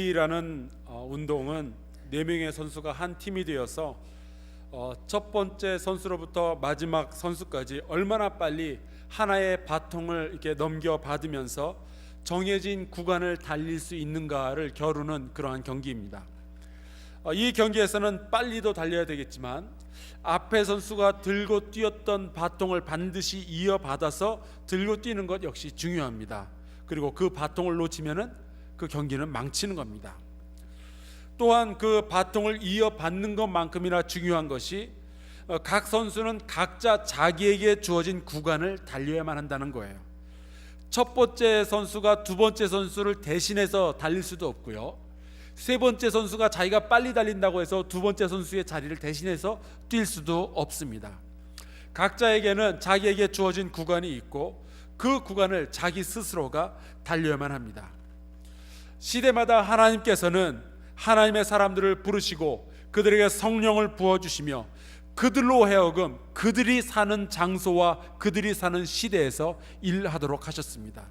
릴레이라는 운동은 4명의 선수가 한 팀이 되어서 첫 번째 선수로부터 마지막 선수까지 얼마나 빨리 하나의 바통을 이렇게 넘겨받으면서 정해진 구간을 달릴 수 있는가를 겨루는 그러한 경기입니다. 이 경기에서는 빨리도 달려야 되겠지만 앞에 선수가 들고 뛰었던 바통을 반드시 이어받아서 들고 뛰는 것 역시 중요합니다. 그리고 그 바통을 놓치면은 그 경기는 망치는 겁니다. 또한 그 바통을 이어받는 것만큼이나 중요한 것이 각 선수는 각자 자기에게 주어진 구간을 달려야만 한다는 거예요. 첫 번째 선수가 두 번째 선수를 대신해서 달릴 수도 없고요, 세 번째 선수가 자기가 빨리 달린다고 해서 두 번째 선수의 자리를 대신해서 뛸 수도 없습니다. 각자에게는 자기에게 주어진 구간이 있고 그 구간을 자기 스스로가 달려야만 합니다. 시대마다 하나님께서는 하나님의 사람들을 부르시고 그들에게 성령을 부어주시며 그들로 하여금 그들이 사는 장소와 그들이 사는 시대에서 일하도록 하셨습니다.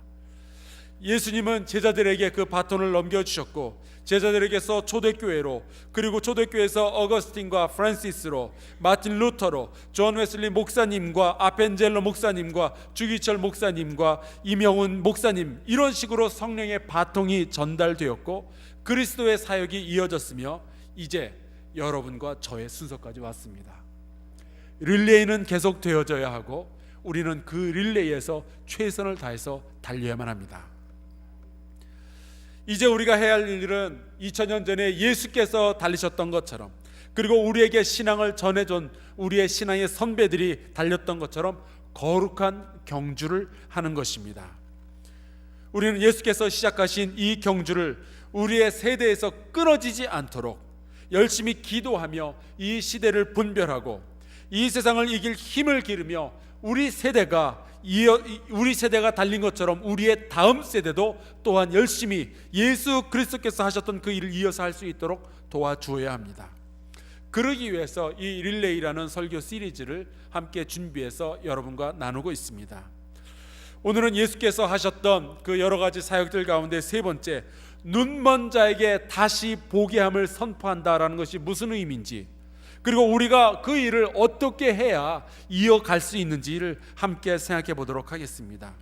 예수님은 제자들에게 그 바톤을 넘겨주셨고 제자들에게서 초대교회로, 그리고 초대교회에서 어거스틴과 프란시스로, 마틴 루터로, 존 웨슬리 목사님과 아펜젤로 목사님과 주기철 목사님과 이명훈 목사님, 이런 식으로 성령의 바통이 전달되었고 그리스도의 사역이 이어졌으며 이제 여러분과 저의 순서까지 왔습니다. 릴레이는 계속 되어져야 하고 우리는 그 릴레이에서 최선을 다해서 달려야만 합니다. 이제 우리가 해야 할 일은 2000년 전에 예수께서 달리셨던 것처럼, 그리고 우리에게 신앙을 전해준 우리의 신앙의 선배들이 달렸던 것처럼 거룩한 경주를 하는 것입니다. 우리는 예수께서 시작하신 이 경주를 우리의 세대에서 끊어지지 않도록 열심히 기도하며 이 시대를 분별하고 이 세상을 이길 힘을 기르며 우리 세대가 달린 것처럼 우리의 다음 세대도 또한 열심히 예수 그리스도께서 하셨던 그 일을 이어서 할 수 있도록 도와주어야 합니다. 그러기 위해서 이 릴레이라는 설교 시리즈를 함께 준비해서 여러분과 나누고 있습니다. 오늘은 예수께서 하셨던 그 여러 가지 사역들 가운데 세 번째, 눈먼 자에게 다시 보게 함을 선포한다라는 것이 무슨 의미인지, 그리고 우리가 그 일을 어떻게 해야 이어갈 수 있는지를 함께 생각해 보도록 하겠습니다.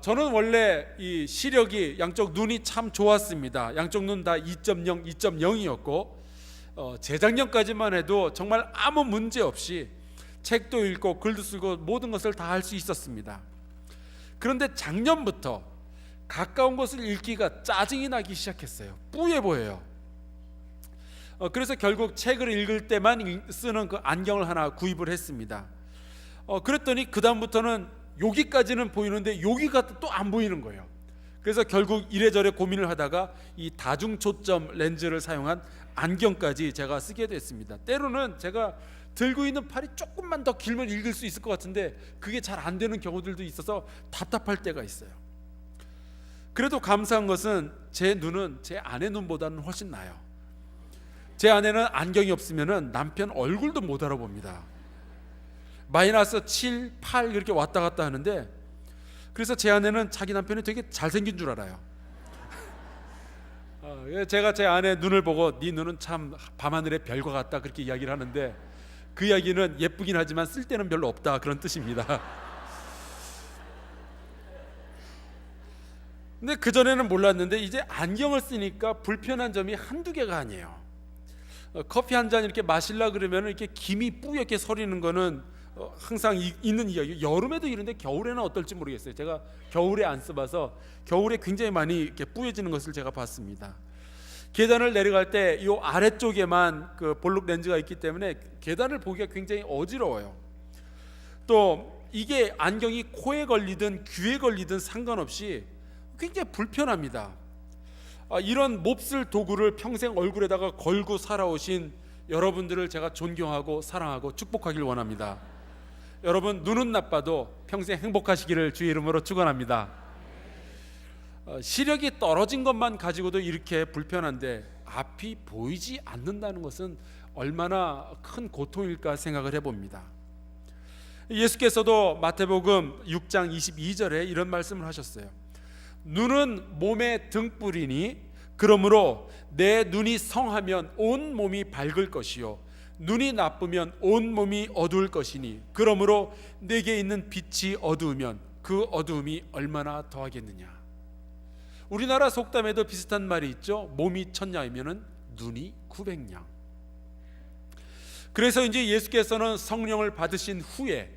저는 원래 이 시력이 양쪽 눈이 참 좋았습니다. 양쪽 눈 다 2.0, 2.0이었고 재작년까지만 해도 정말 아무 문제 없이 책도 읽고 글도 쓰고 모든 것을 다 할 수 있었습니다. 그런데 작년부터 가까운 것을 읽기가 짜증이 나기 시작했어요. 뿌예 보여요. 그래서 결국 책을 읽을 때만 쓰는 그 안경을 하나 구입을 했습니다. 그랬더니 그 다음부터는 여기까지는 보이는데 여기가 또 안 보이는 거예요. 그래서 결국 이래저래 고민을 하다가 이 다중초점 렌즈를 사용한 안경까지 제가 쓰게 됐습니다. 때로는 제가 들고 있는 팔이 조금만 더 길면 읽을 수 있을 것 같은데 그게 잘 안 되는 경우들도 있어서 답답할 때가 있어요. 그래도 감사한 것은 제 눈은 제 아내 눈보다는 훨씬 나아요. 제 아내는 안경이 없으면 남편 얼굴도 못 알아봅니다. 마이너스 7, 8 이렇게 왔다 갔다 하는데, 그래서 제 아내는 자기 남편이 되게 잘생긴 줄 알아요. 제가 제 아내 눈을 보고 네 눈은 참 밤하늘의 별과 같다 그렇게 이야기를 하는데, 그 이야기는 예쁘긴 하지만 쓸 데는 별로 없다 그런 뜻입니다. 근데 그전에는 몰랐는데 이제 안경을 쓰니까 불편한 점이 한두 개가 아니에요. 커피 한 잔 이렇게 마시려 그러면 이렇게 김이 뿌옇게 서리는 거는 항상 있는 이야기. 여름에도 이런데 겨울에는 어떨지 모르겠어요. 제가 겨울에 안 써봐서 겨울에 굉장히 많이 이렇게 뿌얘지는 것을 제가 봤습니다. 계단을 내려갈 때 이 아래쪽에만 그 볼록 렌즈가 있기 때문에 계단을 보기가 굉장히 어지러워요. 또 이게 안경이 코에 걸리든 귀에 걸리든 상관없이 굉장히 불편합니다. 이런 몹쓸 도구를 평생 얼굴에다가 걸고 살아오신 여러분들을 제가 존경하고 사랑하고 축복하길 원합니다. 여러분, 눈은 나빠도 평생 행복하시기를 주의 이름으로 축원합니다. 시력이 떨어진 것만 가지고도 이렇게 불편한데 앞이 보이지 않는다는 것은 얼마나 큰 고통일까 생각을 해봅니다. 예수께서도 마태복음 6장 22절에 이런 말씀을 하셨어요. 눈은 몸의 등불이니 그러므로 내 눈이 성하면 온 몸이 밝을 것이요 눈이 나쁘면 온 몸이 어두울 것이니 그러므로 내게 있는 빛이 어두우면 그 어두움이 얼마나 더하겠느냐. 우리나라 속담에도 비슷한 말이 있죠. 몸이 천냥이면은 눈이 900냥. 그래서 이제 예수께서는 성령을 받으신 후에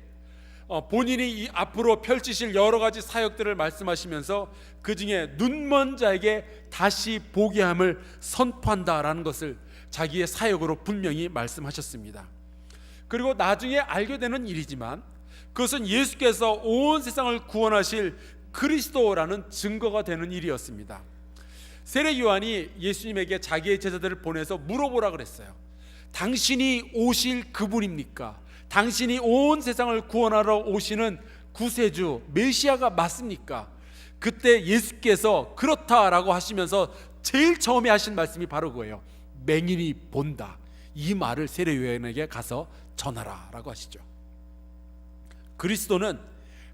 본인이 이 앞으로 펼치실 여러 가지 사역들을 말씀하시면서 그 중에 눈먼 자에게 다시 보게 함을 선포한다라는 것을 자기의 사역으로 분명히 말씀하셨습니다. 그리고 나중에 알게 되는 일이지만 그것은 예수께서 온 세상을 구원하실 그리스도라는 증거가 되는 일이었습니다. 세례 요한이 예수님에게 자기의 제자들을 보내서 물어보라 그랬어요. 당신이 오실 그분입니까? 당신이 온 세상을 구원하러 오시는 구세주 메시아가 맞습니까? 그때 예수께서 그렇다라고 하시면서 제일 처음에 하신 말씀이 바로 그거예요. 맹인이 본다. 이 말을 세례 요한에게 가서 전하라 라고 하시죠. 그리스도는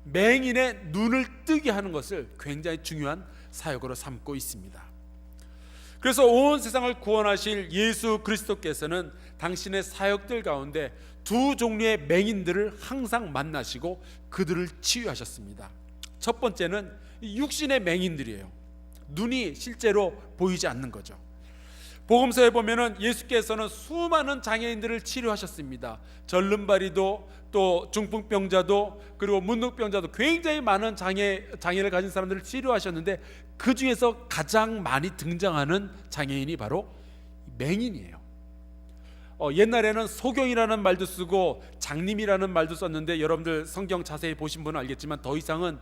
맹인의 눈을 뜨게 하는 것을 굉장히 중요한 사역으로 삼고 있습니다. 그래서 온 세상을 구원하실 예수 그리스도께서는 당신의 사역들 가운데 두 종류의 맹인들을 항상 만나시고 그들을 치유하셨습니다. 첫 번째는 육신의 맹인들이에요. 눈이 실제로 보이지 않는 거죠. 복음서에 보면은 예수께서는 수많은 장애인들을 치료하셨습니다. 절름발이도 또 중풍병자도 그리고 문둥병자도 굉장히 많은 장애를 가진 사람들을 치료하셨는데 그 중에서 가장 많이 등장하는 장애인이 바로 맹인이에요. 옛날에는 소경이라는 말도 쓰고 장님이라는 말도 썼는데 여러분들 성경 자세히 보신 분은 알겠지만 더 이상은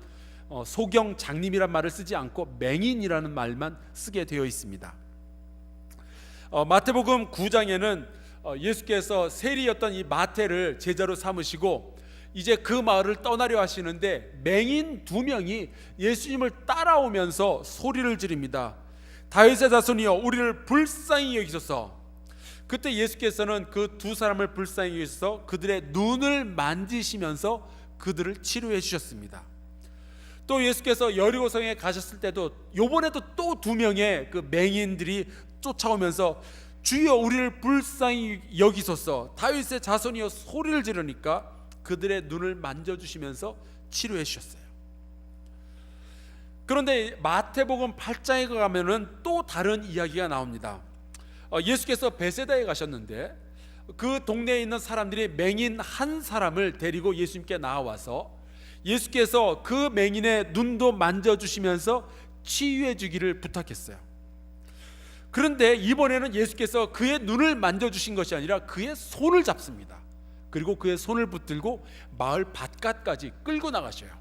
소경, 장님이란 말을 쓰지 않고 맹인이라는 말만 쓰게 되어 있습니다. 마태복음 9장에는 예수께서 세리였던 이 마태를 제자로 삼으시고 이제 그 마을을 떠나려 하시는데 맹인 두 명이 예수님을 따라오면서 소리를 지릅니다. 다윗의 자손이여 우리를 불쌍히 여기소서. 그때 예수께서는 그 두 사람을 불쌍히 여기셔서 그들의 눈을 만지시면서 그들을 치료해 주셨습니다. 또 예수께서 여리고성에 가셨을 때도 요번에도 또 두 명의 그 맹인들이 쫓아오면서 주여 우리를 불쌍히 여기소서 다윗의 자손이여 소리를 지르니까 그들의 눈을 만져주시면서 치료해 주셨어요. 그런데 마태복음 8장에 가면은 또 다른 이야기가 나옵니다. 예수께서 베세다에 가셨는데 그 동네에 있는 사람들이 맹인 한 사람을 데리고 예수님께 나와서 예수께서 그 맹인의 눈도 만져주시면서 치유해 주기를 부탁했어요. 그런데 이번에는 예수께서 그의 눈을 만져주신 것이 아니라 그의 손을 잡습니다. 그리고 그의 손을 붙들고 마을 바깥까지 끌고 나가셔요.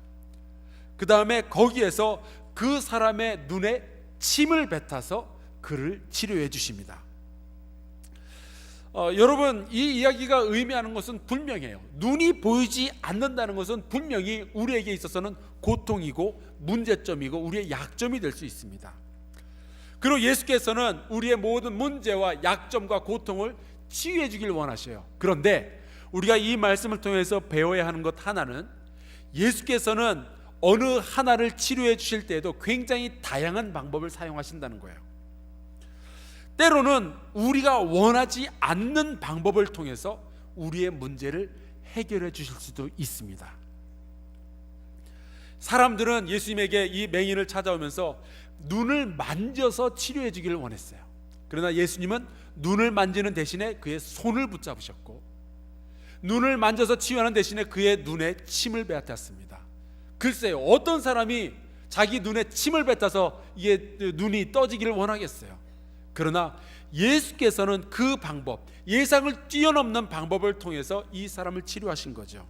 그 다음에 거기에서 그 사람의 눈에 침을 뱉어서 그를 치료해 주십니다. 여러분 이 이야기가 의미하는 것은 분명해요. 눈이 보이지 않는다는 것은 분명히 우리에게 있어서는 고통이고 문제점이고 우리의 약점이 될 수 있습니다. 그리고 예수께서는 우리의 모든 문제와 약점과 고통을 치유해 주길 원하셔요. 그런데 우리가 이 말씀을 통해서 배워야 하는 것 하나는 예수께서는 어느 하나를 치료해 주실 때에도 굉장히 다양한 방법을 사용하신다는 거예요. 때로는 우리가 원하지 않는 방법을 통해서 우리의 문제를 해결해 주실 수도 있습니다. 사람들은 예수님에게 이 맹인을 찾아오면서 눈을 만져서 치료해 주기를 원했어요. 그러나 예수님은 눈을 만지는 대신에 그의 손을 붙잡으셨고 눈을 만져서 치유하는 대신에 그의 눈에 침을 뱉었습니다. 글쎄요, 어떤 사람이 자기 눈에 침을 뱉어서 이게 눈이 떠지기를 원하겠어요. 그러나 예수께서는 그 방법, 예상을 뛰어넘는 방법을 통해서 이 사람을 치료하신 거죠.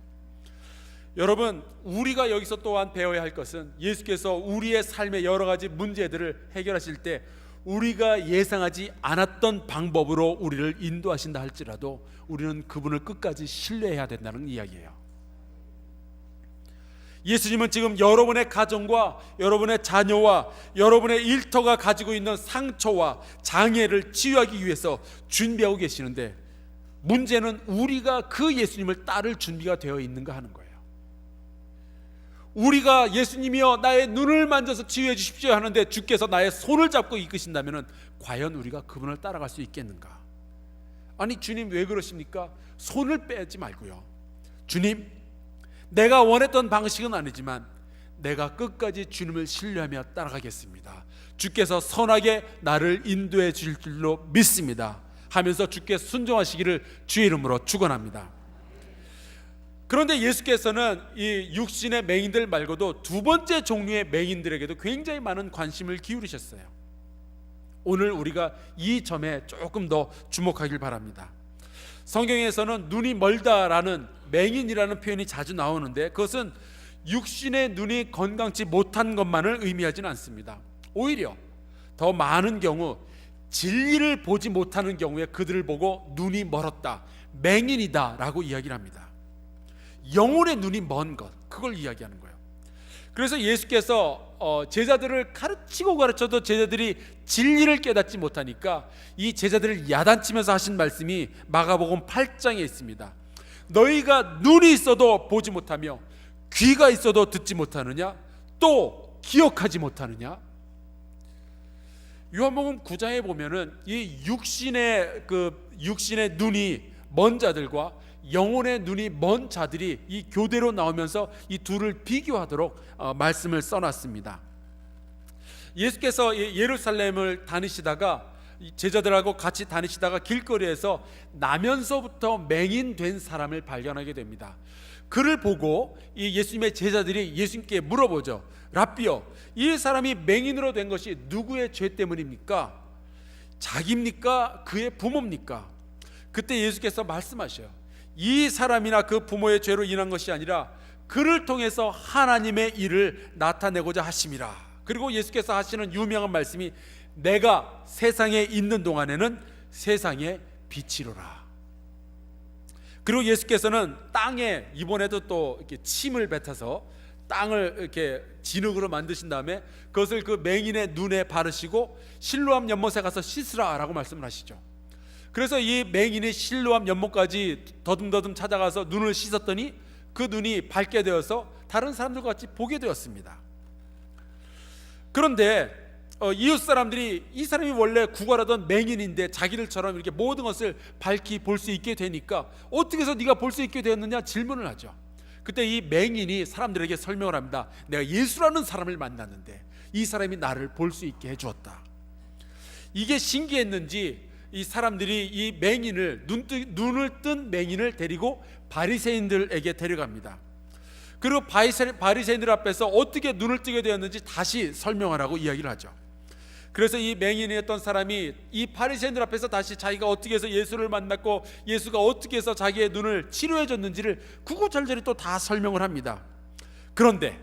여러분, 우리가 여기서 또한 배워야 할 것은 예수께서 우리의 삶의 여러 가지 문제들을 해결하실 때 우리가 예상하지 않았던 방법으로 우리를 인도하신다 할지라도 우리는 그분을 끝까지 신뢰해야 된다는 이야기예요. 예수님은 지금 여러분의 가정과 여러분의 자녀와 여러분의 일터가 가지고 있는 상처와 장애를 치유하기 위해서 준비하고 계시는데 문제는 우리가 그 예수님을 따를 준비가 되어 있는가 하는 거예요. 우리가 예수님이여 나의 눈을 만져서 치유해 주십시오 하는데 주께서 나의 손을 잡고 이끄신다면 과연 우리가 그분을 따라갈 수 있겠는가? 아니 주님 왜 그러십니까? 손을 빼지 말고요, 주님 내가 원했던 방식은 아니지만 내가 끝까지 주님을 신뢰하며 따라가겠습니다. 주께서 선하게 나를 인도해 주실 줄로 믿습니다 하면서 주께 순종하시기를 주의 이름으로 축원합니다. 그런데 예수께서는 이 육신의 맹인들 말고도 두 번째 종류의 맹인들에게도 굉장히 많은 관심을 기울이셨어요. 오늘 우리가 이 점에 조금 더 주목하길 바랍니다. 성경에서는 눈이 멀다라는 맹인이라는 표현이 자주 나오는데 그것은 육신의 눈이 건강치 못한 것만을 의미하지는 않습니다. 오히려 더 많은 경우 진리를 보지 못하는 경우에 그들을 보고 눈이 멀었다, 맹인이다 라고 이야기를 합니다. 영혼의 눈이 먼 것, 그걸 이야기하는 거예요. 그래서 예수께서 제자들을 가르쳐도 제자들이 진리를 깨닫지 못하니까 이 제자들을 야단치면서 하신 말씀이 마가복음 8장에 있습니다. 너희가 눈이 있어도 보지 못하며 귀가 있어도 듣지 못하느냐? 또 기억하지 못하느냐? 요한복음 9장에 보면은 이 육신의 눈이 먼 자들과 영혼의 눈이 먼 자들이 이 교대로 나오면서 이 둘을 비교하도록 말씀을 써놨습니다. 예수께서 예루살렘을 다니시다가 제자들하고 같이 다니시다가 길거리에서 나면서부터 맹인된 사람을 발견하게 됩니다. 그를 보고 이 예수님의 제자들이 예수님께 물어보죠. 랍비여, 이 사람이 맹인으로 된 것이 누구의 죄 때문입니까? 자기입니까? 그의 부모입니까? 그때 예수께서 말씀하셔요. 이 사람이나 그 부모의 죄로 인한 것이 아니라 그를 통해서 하나님의 일을 나타내고자 하심이라. 그리고 예수께서 하시는 유명한 말씀이 내가 세상에 있는 동안에는 세상의 빛이로라. 그리고 예수께서는 땅에 이번에도 또 이렇게 침을 뱉어서 땅을 이렇게 진흙으로 만드신 다음에 그것을 그 맹인의 눈에 바르시고 실로암 연못에 가서 씻으라라고 말씀을 하시죠. 그래서 이 맹인이 실로암 연못까지 더듬더듬 찾아가서 눈을 씻었더니 그 눈이 밝게 되어서 다른 사람들과 같이 보게 되었습니다. 그런데 이웃 사람들이 이 사람이 원래 구걸하던 맹인인데 자기들처럼 이렇게 모든 것을 밝히 볼 수 있게 되니까 어떻게 해서 네가 볼 수 있게 되었느냐 질문을 하죠. 그때 이 맹인이 사람들에게 설명을 합니다. 내가 예수라는 사람을 만났는데 이 사람이 나를 볼 수 있게 해주었다. 이게 신기했는지 이 사람들이 이 맹인을 눈을 뜬 맹인을 데리고 바리새인들에게 데려갑니다. 그리고 바리새인들 앞에서 어떻게 눈을 뜨게 되었는지 다시 설명하라고 이야기를 하죠. 그래서 이 맹인이었던 사람이 이 바리새인들 앞에서 다시 자기가 어떻게 해서 예수를 만났고 예수가 어떻게 해서 자기의 눈을 치료해 줬는지를 구구절절히 또 다 설명을 합니다. 그런데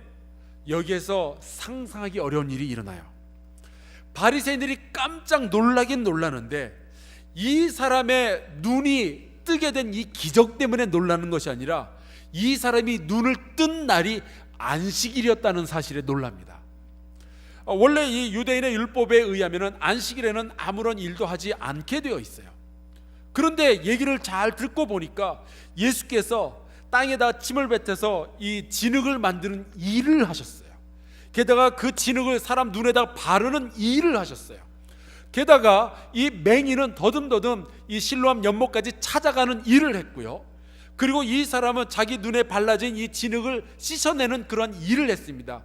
여기에서 상상하기 어려운 일이 일어나요. 바리새인들이 깜짝 놀라긴 놀라는데 이 사람의 눈이 뜨게 된 이 기적 때문에 놀라는 것이 아니라 이 사람이 눈을 뜬 날이 안식일이었다는 사실에 놀랍니다. 원래 이 유대인의 율법에 의하면 안식일에는 아무런 일도 하지 않게 되어 있어요. 그런데 얘기를 잘 듣고 보니까 예수께서 땅에다 침을 뱉어서 이 진흙을 만드는 일을 하셨어요. 게다가 그 진흙을 사람 눈에다 바르는 일을 하셨어요. 게다가 이 맹인은 더듬더듬 이 실로암 연못까지 찾아가는 일을 했고요. 그리고 이 사람은 자기 눈에 발라진 이 진흙을 씻어내는 그런 일을 했습니다.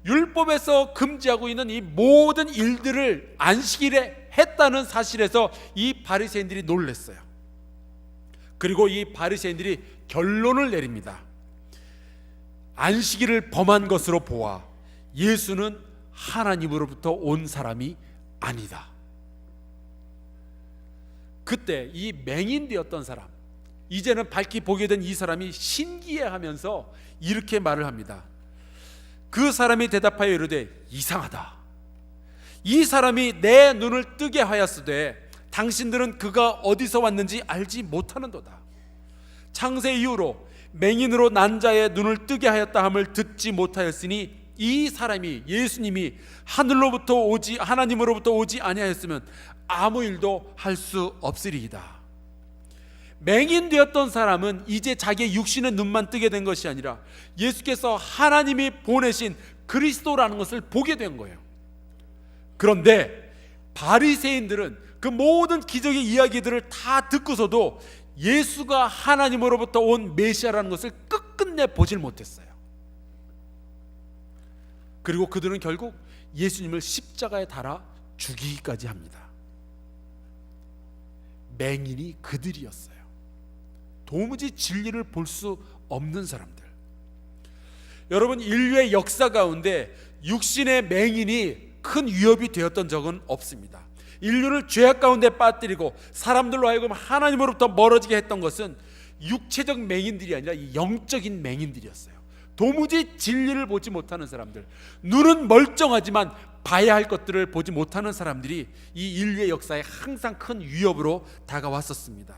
율법에서 금지하고 있는 이 모든 일들을 안식일에 했다는 사실에서 이 바리새인들이 놀랐어요. 그리고 이 바리새인들이 결론을 내립니다. 안식일을 범한 것으로 보아 예수는 하나님으로부터 온 사람이 아니다. 그때 이 맹인되었던 사람, 이제는 밝히 보게 된 이 사람이 신기해하면서 이렇게 말을 합니다. 그 사람이 대답하여 이르되 이상하다. 이 사람이 내 눈을 뜨게 하였으되 당신들은 그가 어디서 왔는지 알지 못하는도다. 창세 이후로 맹인으로 난 자의 눈을 뜨게 하였다 함을 듣지 못하였으니 이 사람이 예수님이 하나님으로부터 오지 아니하였으면 아무 일도 할 수 없으리이다. 맹인 되었던 사람은 이제 자기의 육신의 눈만 뜨게 된 것이 아니라 예수께서 하나님이 보내신 그리스도라는 것을 보게 된 거예요. 그런데 바리새인들은 그 모든 기적의 이야기들을 다 듣고서도 예수가 하나님으로부터 온 메시아라는 것을 끝끝내 보질 못했어요. 그리고 그들은 결국 예수님을 십자가에 달아 죽이기까지 합니다. 맹인이 그들이었어요. 도무지 진리를 볼 수 없는 사람들. 여러분, 인류의 역사 가운데 육신의 맹인이 큰 위협이 되었던 적은 없습니다. 인류를 죄악 가운데 빠뜨리고 사람들로 하여금 하나님으로부터 멀어지게 했던 것은 육체적 맹인들이 아니라 이 영적인 맹인들이었어요. 도무지 진리를 보지 못하는 사람들, 눈은 멀쩡하지만 봐야 할 것들을 보지 못하는 사람들이 이 인류의 역사에 항상 큰 위협으로 다가왔었습니다.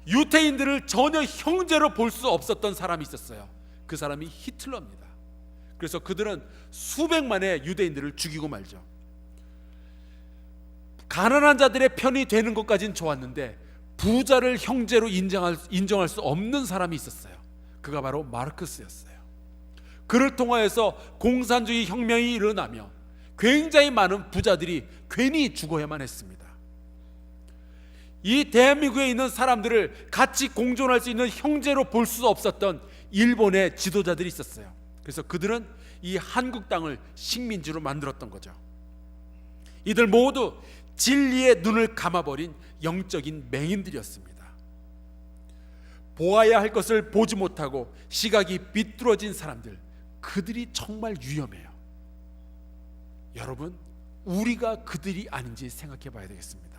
유태인들을 전혀 형제로 볼 수 없었던 사람이 있었어요. 그 사람이 히틀러입니다. 그래서 그들은 수백만의 유대인들을 죽이고 말죠. 가난한 자들의 편이 되는 것까지는 좋았는데 부자를 형제로 인정할 수 없는 사람이 있었어요. 그가 바로 마르크스였어요. 그를 통하여서 공산주의 혁명이 일어나며 굉장히 많은 부자들이 괜히 죽어야만 했습니다. 이 대한민국에 있는 사람들을 같이 공존할 수 있는 형제로 볼 수 없었던 일본의 지도자들이 있었어요. 그래서 그들은 이 한국 땅을 식민지로 만들었던 거죠. 이들 모두 진리의 눈을 감아버린 영적인 맹인들이었습니다. 보아야 할 것을 보지 못하고 시각이 비뚤어진 사람들, 그들이 정말 위험해요. 여러분, 우리가 그들이 아닌지 생각해 봐야 되겠습니다.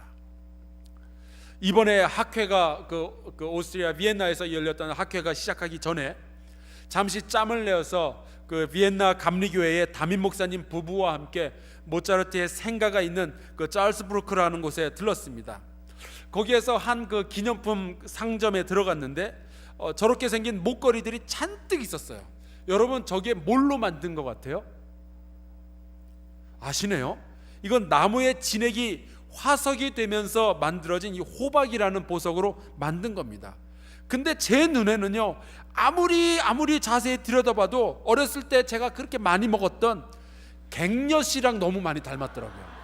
이번에 학회가 그 오스트리아 비엔나에서 열렸던 학회가 시작하기 전에 잠시 짬을 내어서 그 비엔나 감리교회의 담임 목사님 부부와 함께 모차르트의 생가가 있는 그 짤스부르크라는 곳에 들렀습니다. 거기에서 한 그 기념품 상점에 들어갔는데 저렇게 생긴 목걸이들이 잔뜩 있었어요. 여러분, 저게 뭘로 만든 것 같아요? 아시네요? 이건 나무의 진액이 화석이 되면서 만들어진 이 호박이라는 보석으로 만든 겁니다. 근데 제 눈에는요, 아무리 자세히 들여다봐도 어렸을 때 제가 그렇게 많이 먹었던 갱년씨랑 너무 많이 닮았더라고요.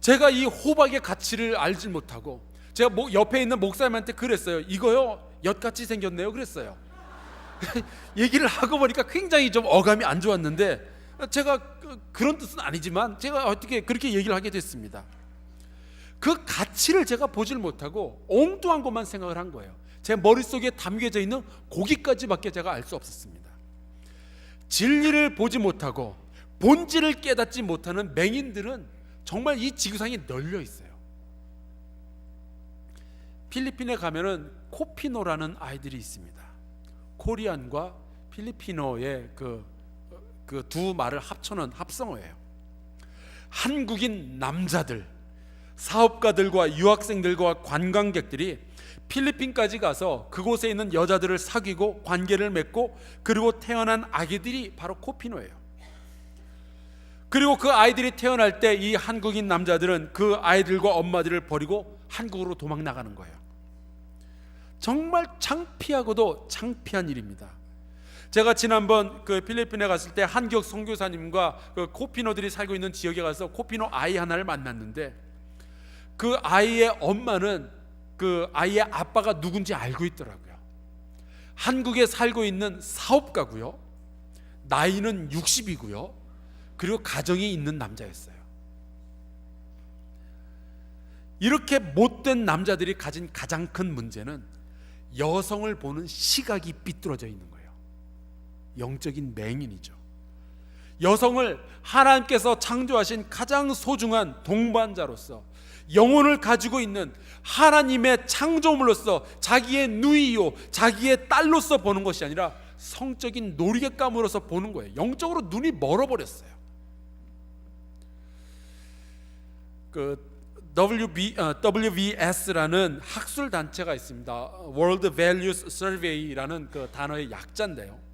제가 이 호박의 가치를 알지 못하고 제가 옆에 있는 목사님한테 그랬어요. 이거요, 엿같이 생겼네요. 그랬어요. 얘기를 하고 보니까 굉장히 좀 어감이 안 좋았는데, 제가 그런 뜻은 아니지만 제가 어떻게 그렇게 얘기를 하게 됐습니다. 그 가치를 제가 보질 못하고 엉뚱한 것만 생각을 한 거예요. 제 머릿속에 담겨져 있는 고기까지밖에 제가 알 수 없었습니다. 진리를 보지 못하고 본질을 깨닫지 못하는 맹인들은 정말 이 지구상에 널려 있어요. 필리핀에 가면은 코피노라는 아이들이 있습니다. 코리안과 필리피노의 그 두 말을 합쳐놓은 합성어예요. 한국인 남자들, 사업가들과 유학생들과 관광객들이 필리핀까지 가서 그곳에 있는 여자들을 사귀고 관계를 맺고 그리고 태어난 아기들이 바로 코피노예요. 그리고 그 아이들이 태어날 때 이 한국인 남자들은 그 아이들과 엄마들을 버리고 한국으로 도망 나가는 거예요. 정말 창피하고도 창피한 일입니다. 제가 지난번 그 필리핀에 갔을 때 한국 선교사님과 그 코피노들이 살고 있는 지역에 가서 코피노 아이 하나를 만났는데, 그 아이의 엄마는 그 아이의 아빠가 누군지 알고 있더라고요. 한국에 살고 있는 사업가고요, 나이는 60이고요, 그리고 가정이 있는 남자였어요. 이렇게 못된 남자들이 가진 가장 큰 문제는 여성을 보는 시각이 삐뚤어져 있는 거예요. 영적인 맹인이죠. 여성을 하나님께서 창조하신 가장 소중한 동반자로서, 영혼을 가지고 있는 하나님의 창조물로서, 자기의 누이요, 자기의 딸로서 보는 것이 아니라 성적인 놀이감으로서 보는 거예요. 영적으로 눈이 멀어버렸어요. 그 WVS라는 학술 단체가 있습니다. World Values Survey라는 그 단어의 약자인데요,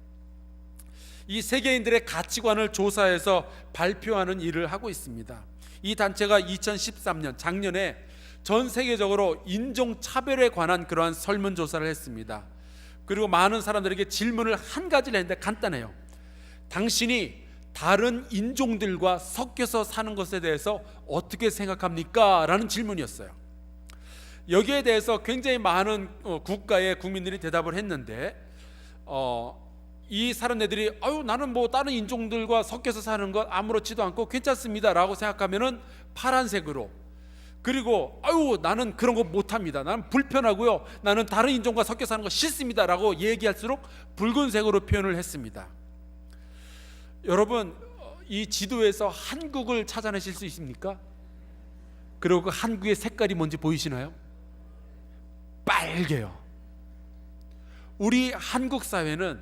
이 세계인들의 가치관을 조사해서 발표하는 일을 하고 있습니다. 이 단체가 2013년 작년에 전 세계적으로 인종차별에 관한 그러한 설문조사를 했습니다. 그리고 많은 사람들에게 질문을 한 가지를 했는데 간단해요. 당신이 다른 인종들과 섞여서 사는 것에 대해서 어떻게 생각합니까? 라는 질문이었어요. 여기에 대해서 굉장히 많은 국가의 국민들이 대답을 했는데 이 사람들이 나는 뭐 다른 인종들과 섞여서 사는 것 아무렇지도 않고 괜찮습니다 라고 생각하면은 파란색으로, 그리고 나는 그런 거 못합니다, 나는 불편하고요, 나는 다른 인종과 섞여 사는 거 싫습니다 라고 얘기할수록 붉은색으로 표현을 했습니다. 여러분, 이 지도에서 한국을 찾아내실 수 있습니까? 그리고 그 한국의 색깔이 뭔지 보이시나요? 빨개요. 우리 한국 사회는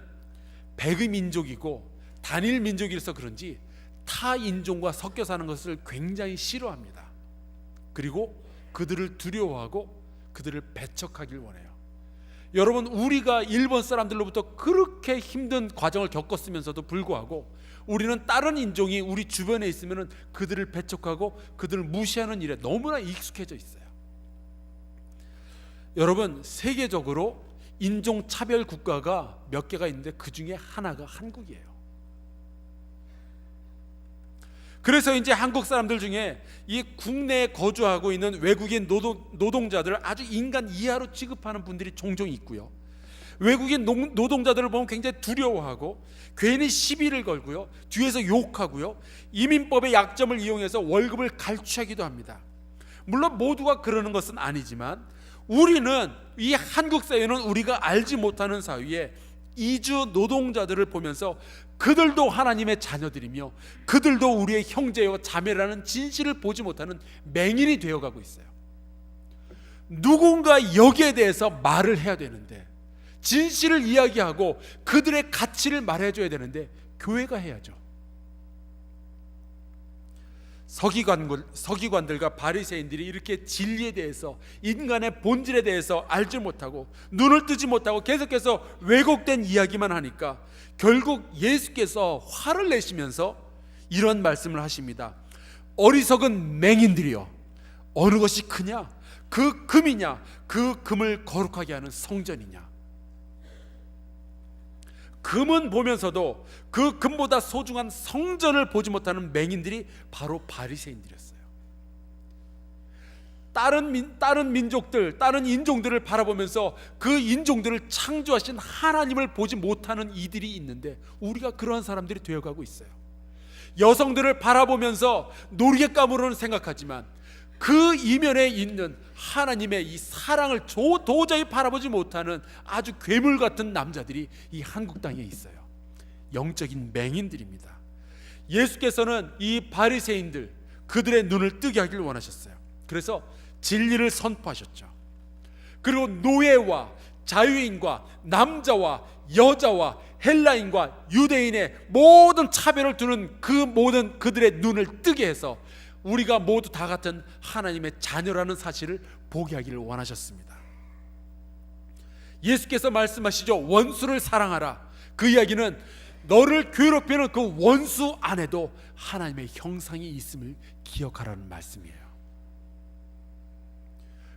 백의 민족이고 단일 민족이라서 그런지 타 인종과 섞여 사는 것을 굉장히 싫어합니다. 그리고 그들을 두려워하고 그들을 배척하길 원해요. 여러분, 우리가 일본 사람들로부터 그렇게 힘든 과정을 겪었으면서도 불구하고 우리는 다른 인종이 우리 주변에 있으면 그들을 배척하고 그들을 무시하는 일에 너무나 익숙해져 있어요. 여러분, 세계적으로 인종차별 국가가 몇 개가 있는데 그 중에 하나가 한국이에요. 그래서 이제 한국 사람들 중에 이 국내에 거주하고 있는 외국인 노동자들을 아주 인간 이하로 취급하는 분들이 종종 있고요, 외국인 노동자들을 보면 굉장히 두려워하고 괜히 시비를 걸고요, 뒤에서 욕하고요, 이민법의 약점을 이용해서 월급을 갈취하기도 합니다. 물론 모두가 그러는 것은 아니지만 우리는, 이 한국 사회는 우리가 알지 못하는 사이에 이주 노동자들을 보면서 그들도 하나님의 자녀들이며 그들도 우리의 형제요 자매라는 진실을 보지 못하는 맹인이 되어가고 있어요. 누군가 여기에 대해서 말을 해야 되는데, 진실을 이야기하고 그들의 가치를 말해줘야 되는데 교회가 해야죠. 서기관들과 바리새인들이 이렇게 진리에 대해서, 인간의 본질에 대해서 알지 못하고 눈을 뜨지 못하고 계속해서 왜곡된 이야기만 하니까 결국 예수께서 화를 내시면서 이런 말씀을 하십니다. 어리석은 맹인들이여, 어느 것이 크냐? 그 금이냐? 그 금을 거룩하게 하는 성전이냐? 금은 보면서도 그 금보다 소중한 성전을 보지 못하는 맹인들이 바로 바리새인들이었어요. 다른 민족들, 다른 인종들을 바라보면서 그 인종들을 창조하신 하나님을 보지 못하는 이들이 있는데 우리가 그러한 사람들이 되어가고 있어요. 여성들을 바라보면서 놀잇감으로는 생각하지만 그 이면에 있는 하나님의 이 사랑을 도저히 바라보지 못하는 아주 괴물 같은 남자들이 이 한국 땅에 있어요. 영적인 맹인들입니다. 예수께서는 이 바리새인들, 그들의 눈을 뜨게 하길 원하셨어요. 그래서 진리를 선포하셨죠. 그리고 노예와 자유인과 남자와 여자와 헬라인과 유대인의 모든 차별을 두는 그 모든 그들의 눈을 뜨게 해서 우리가 모두 다 같은 하나님의 자녀라는 사실을 보게 하기를 원하셨습니다. 예수께서 말씀하시죠. 원수를 사랑하라. 그 이야기는 너를 괴롭히는 그 원수 안에도 하나님의 형상이 있음을 기억하라는 말씀이에요.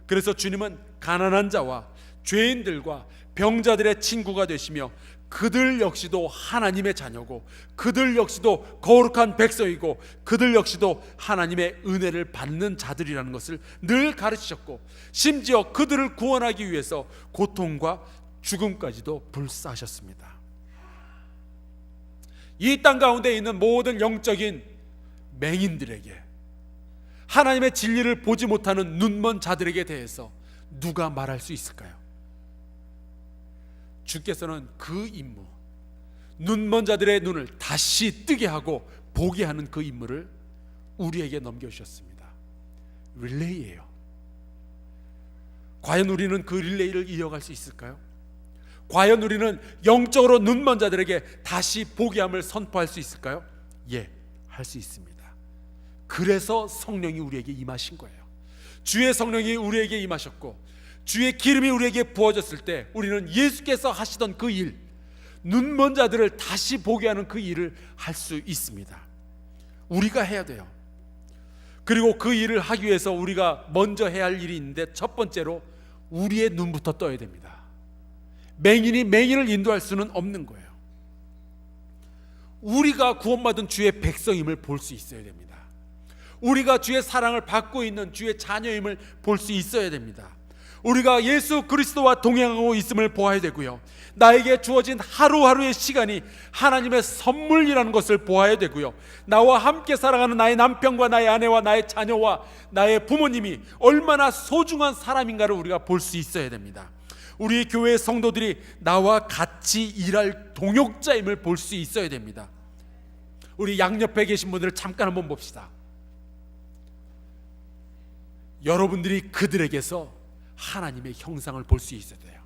그래서 주님은 가난한 자와 죄인들과 병자들의 친구가 되시며 그들 역시도 하나님의 자녀고 그들 역시도 거룩한 백성이고 그들 역시도 하나님의 은혜를 받는 자들이라는 것을 늘 가르치셨고, 심지어 그들을 구원하기 위해서 고통과 죽음까지도 불사하셨습니다. 이 땅 가운데 있는 모든 영적인 맹인들에게, 하나님의 진리를 보지 못하는 눈먼 자들에게 대해서 누가 말할 수 있을까요? 주께서는 그 임무, 눈먼 자들의 눈을 다시 뜨게 하고 보게 하는 그 임무를 우리에게 넘겨주셨습니다. 릴레이예요. 과연 우리는 그 릴레이를 이어갈 수 있을까요? 과연 우리는 영적으로 눈먼 자들에게 다시 보게 함을 선포할 수 있을까요? 예, 할 수 있습니다. 그래서 성령이 우리에게 임하신 거예요. 주의 성령이 우리에게 임하셨고 주의 기름이 우리에게 부어졌을 때 우리는 예수께서 하시던 그 일, 눈먼 자들을 다시 보게 하는 그 일을 할 수 있습니다. 우리가 해야 돼요. 그리고 그 일을 하기 위해서 우리가 먼저 해야 할 일이 있는데, 첫 번째로 우리의 눈부터 떠야 됩니다. 맹인이 맹인을 인도할 수는 없는 거예요. 우리가 구원받은 주의 백성임을 볼 수 있어야 됩니다. 우리가 주의 사랑을 받고 있는 주의 자녀임을 볼 수 있어야 됩니다. 우리가 예수 그리스도와 동행하고 있음을 보아야 되고요, 나에게 주어진 하루하루의 시간이 하나님의 선물이라는 것을 보아야 되고요, 나와 함께 살아가는 나의 남편과 나의 아내와 나의 자녀와 나의 부모님이 얼마나 소중한 사람인가를 우리가 볼 수 있어야 됩니다. 우리 교회 성도들이 나와 같이 일할 동역자임을 볼 수 있어야 됩니다. 우리 양옆에 계신 분들을 잠깐 한번 봅시다. 여러분들이 그들에게서 하나님의 형상을 볼 수 있어야 돼요.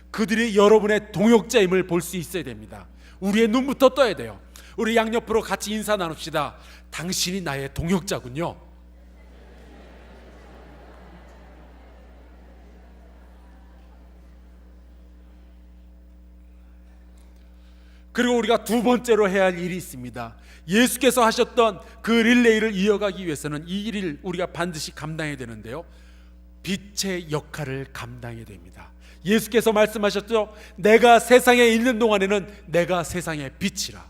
그들이 여러분의 동역자임을 볼 수 있어야 됩니다. 우리의 눈부터 떠야 돼요. 우리 양옆으로 같이 인사 나눕시다. 당신이 나의 동역자군요. 그리고 우리가 두 번째로 해야 할 일이 있습니다. 예수께서 하셨던 그 릴레이를 이어가기 위해서는 이 일을 우리가 반드시 감당해야 되는데요, 빛의 역할을 감당해야 됩니다. 예수께서 말씀하셨죠. 내가 세상에 있는 동안에는 내가 세상의 빛이라.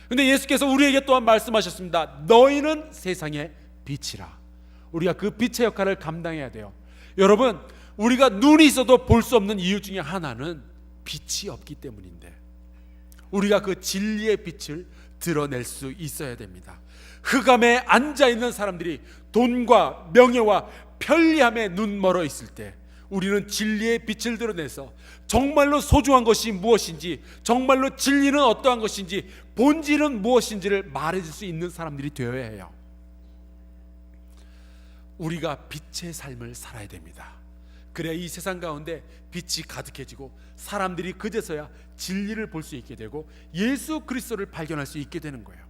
근데 예수께서 우리에게 또한 말씀하셨습니다. 너희는 세상의 빛이라. 우리가 그 빛의 역할을 감당해야 돼요. 여러분, 우리가 눈이 있어도 볼 수 없는 이유 중에 하나는 빛이 없기 때문인데, 우리가 그 진리의 빛을 드러낼 수 있어야 됩니다. 흑암에 앉아있는 사람들이 돈과 명예와 편리함에 눈멀어 있을 때, 우리는 진리의 빛을 드러내서 정말로 소중한 것이 무엇인지, 정말로 진리는 어떠한 것인지, 본질은 무엇인지를 말해줄 수 있는 사람들이 되어야 해요. 우리가 빛의 삶을 살아야 됩니다. 그래야 이 세상 가운데 빛이 가득해지고 사람들이 그제서야 진리를 볼 수 있게 되고 예수 그리스도를 발견할 수 있게 되는 거예요.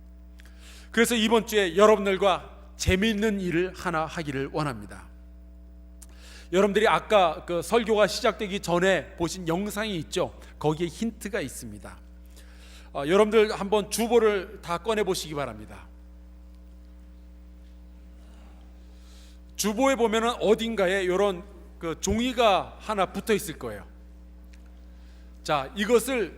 그래서 이번 주에 여러분들과 재미있는 일을 하나 하기를 원합니다. 여러분들이 아까 그 설교가 시작되기 전에 보신 영상이 있죠. 거기에 힌트가 있습니다. 여러분들 한번 주보를 다 꺼내 보시기 바랍니다. 주보에 보면은 어딘가에 이런 그 종이가 하나 붙어 있을 거예요. 자, 이것을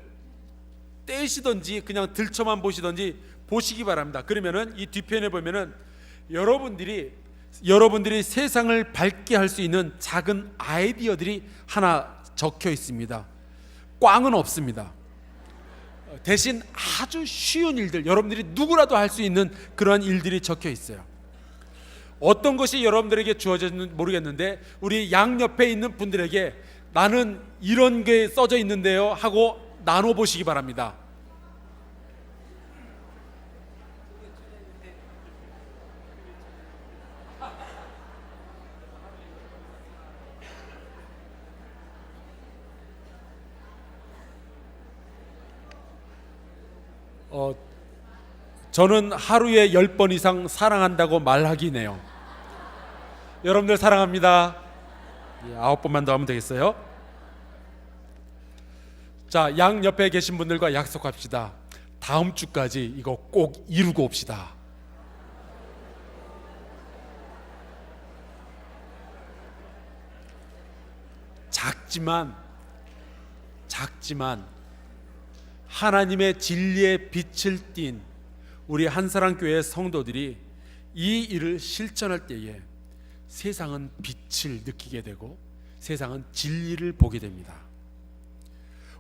떼시든지 그냥 들쳐만 보시든지 보시기 바랍니다. 그러면은 이 뒤편에 보면은 여러분들이 세상을 밝게 할 수 있는 작은 아이디어들이 하나 적혀 있습니다. 꽝은 없습니다. 대신 아주 쉬운 일들, 여러분들이 누구라도 할 수 있는 그런 일들이 적혀 있어요. 어떤 것이 여러분들에게 주어졌는지 모르겠는데, 우리 양옆에 있는 분들에게 나는 이런 게 써져 있는데요 하고 나눠보시기 바랍니다. 저는 하루에 10번 이상 사랑한다고 말하긴 해요. 여러분들 사랑합니다. 9번만 더 하면 되겠어요? 자, 양 옆에 계신 분들과 약속합시다. 다음 주까지 이거 꼭 이루고 옵시다. 작지만 하나님의 진리의 빛을 띤 우리 한사랑교회 성도들이 이 일을 실천할 때에 세상은 빛을 느끼게 되고 세상은 진리를 보게 됩니다.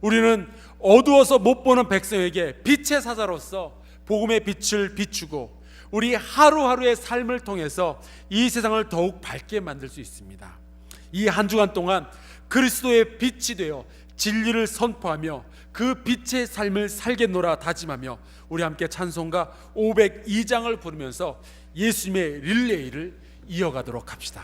우리는 어두워서 못 보는 백성에게 빛의 사자로서 복음의 빛을 비추고 우리 하루하루의 삶을 통해서 이 세상을 더욱 밝게 만들 수 있습니다. 이 한 주간 동안 그리스도의 빛이 되어 진리를 선포하며 그 빛의 삶을 살겠노라 다짐하며 우리 함께 찬송가 502장을 부르면서 예수님의 릴레이를 이어가도록 합시다.